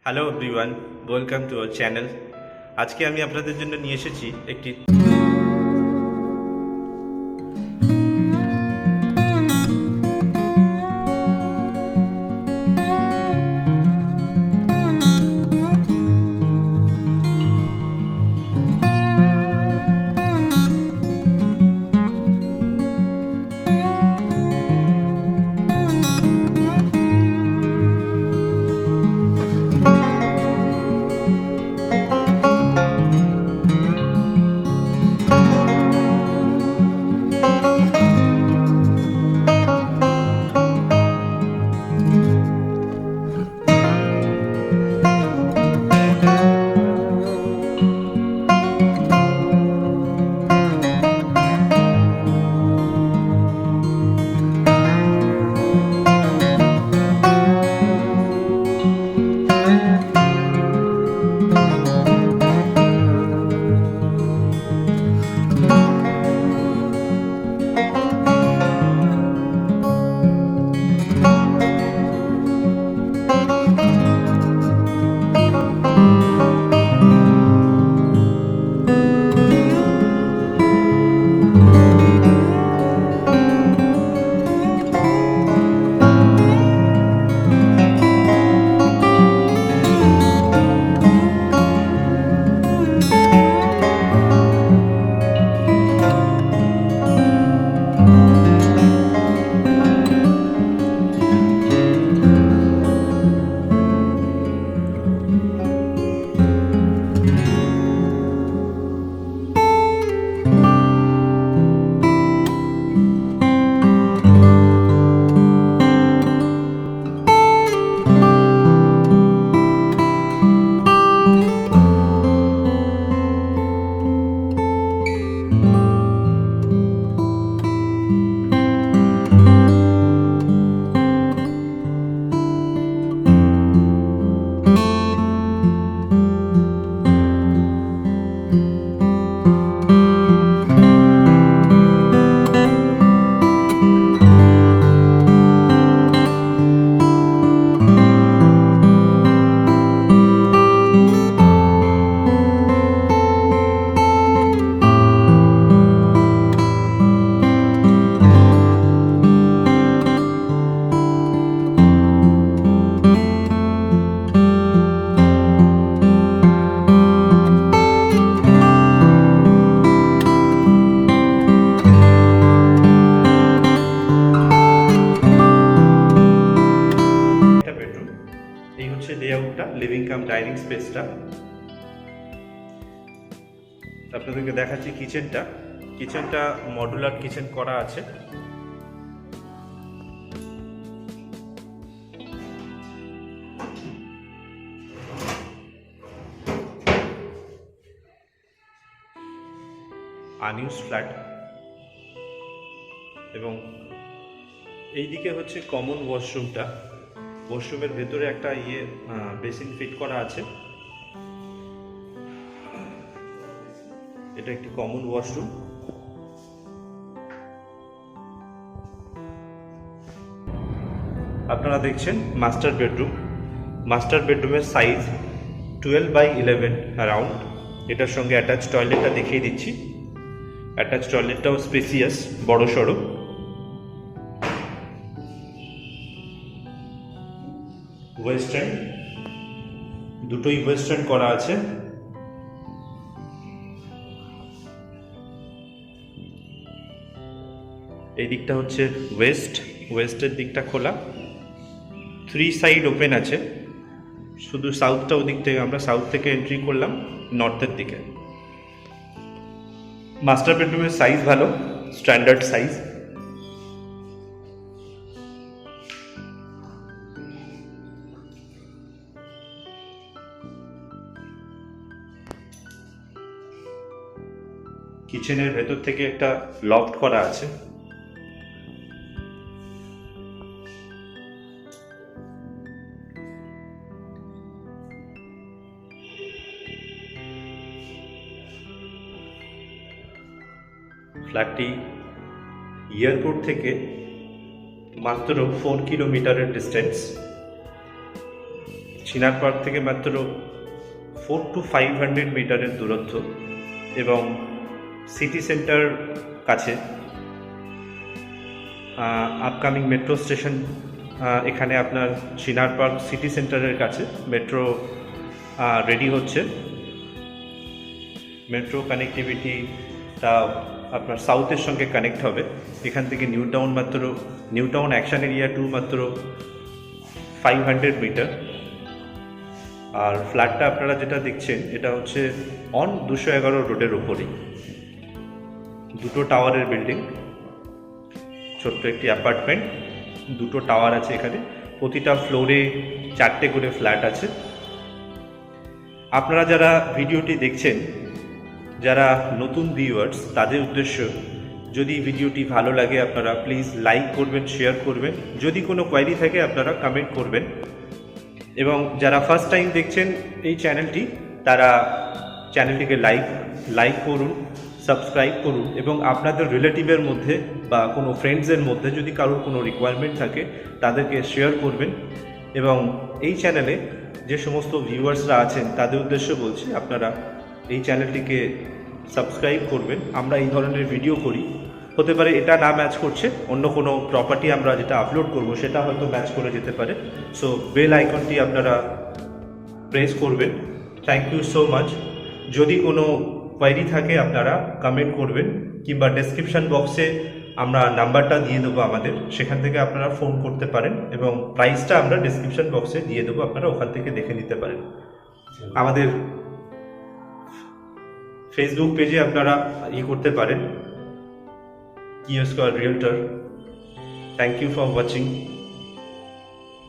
Hello everyone, welcome to our channel. আজকে আমি আপনাদের জন্য নিয়ে এসেছি একটি একটা বেডরুম। এই হচ্ছে লেআউটটা, লিভিং কাম ডাইনিং স্পেসটা। আপনাদেরকে দেখাচ্ছি কিচেনটা মডুলার কিচেন করা আছে। আনইউজ ফ্ল্যাট, এবং এইদিকে হচ্ছে কমন ওয়াশরুমটা। ওয়াশরুমের ভেতরে একটা বেসিন ফিট করা আছে। এটা একটি কমন ওয়াশরুম। আপনারা দেখছেন মাস্টার বেডরুমের সাইজ 12/11 অ্যারাউন্ড। এটার সঙ্গে অ্যাটাচ টয়লেটটা দেখিয়ে দিচ্ছি। অ্যাটাচ টয়লেটটাও স্পেসিয়াস, বড় সড়ো। ওয়েস্টার্ন, দুটোই ওয়েস্টার্ন করা আছে। এই দিকটা হচ্ছে ওয়েস্টের দিকটা খোলা, 3 সাইড ওপেন আছে। শুধু সাউথটা ওদিক থেকে, আমরা সাউথ থেকে এন্ট্রি করলাম নর্থের দিকে। মাস্টার বেডরুমের সাইজ ভালো, স্ট্যান্ডার্ড সাইজ। কিচেনের ভেতর থেকে একটা লফট করা আছে। ফ্ল্যাটটি এয়ারপোর্ট থেকে মাত্র 4 কিলোমিটারের ডিস্টেন্স। চিনার পার্ক থেকে মাত্র 400 to 500 মিটারের দূরত্ব এবং সিটি সেন্টার কাছে। আপকামিং মেট্রো স্টেশন এখানে আপনার চিনার পার্ক সিটি সেন্টারের কাছে মেট্রো রেডি হচ্ছে। মেট্রো কানেক্টিভিটিটা আপনার সাউথের সঙ্গে কানেক্ট হবে। এখান থেকে New Town Action Area to মাত্র 500 মিটার। আর ফ্ল্যাটটা আপনারা যেটা দেখছেন এটা হচ্ছে অন 211 রোডের ওপরেই, দুটো টাওয়ারের বিল্ডিং, ছোট্ট একটি অ্যাপার্টমেন্ট, দুটো টাওয়ার আছে এখানে, প্রতিটা ফ্লোরে 4টে করে ফ্ল্যাট আছে। আপনারা যারা ভিডিওটি দেখছেন, যারা নতুন ভিউয়ার্স, তাদের উদ্দেশ্য, যদি ভিডিওটি ভালো লাগে আপনারা প্লিজ লাইক করবেন, শেয়ার করবেন, যদি কোনো কোয়েরি থাকে আপনারা কমেন্ট করবেন, এবং যারা ফার্স্ট টাইম দেখছেন এই চ্যানেলটি তারা চ্যানেলটিকে লাইক করুন, সাবস্ক্রাইব করুন, এবং আপনাদের রিলেটিভের মধ্যে বা কোনো ফ্রেন্ডসের মধ্যে যদি কারোর কোনো রিকোয়ারমেন্ট থাকে তাদেরকে শেয়ার করবেন। এবং এই চ্যানেলে যে সমস্ত ভিউয়ার্সরা আছেন তাদের উদ্দেশ্য বলছি, আপনারা এই চ্যানেলটিকে সাবস্ক্রাইব করবেন। আমরা এই ধরনের ভিডিও করি, হতে পারে এটা না ম্যাচ করছে, অন্য কোনো প্রপার্টি আমরা যেটা আপলোড করব সেটা হয়তো ম্যাচ করে যেতে পারে। সো বেল আইকনটি আপনারা প্রেস করবেন। Thank you so much. যদি কোনো কোয়েরি থাকে আপনারা কমেন্ট করবেন, কিংবা ডেসক্রিপশন বক্সে আমরা নাম্বারটা দিয়ে দেবো আমাদের, সেখান থেকে আপনারা ফোন করতে পারেন, এবং প্রাইসটা আমরা ডেসক্রিপশন বক্সে দিয়ে দেবো, আপনারা ওখান থেকে দেখে নিতে পারেন। আমাদের ফেসবুক পেজে আপনারা করতে পারেন, Kiosk Realtor. Thank you for watching.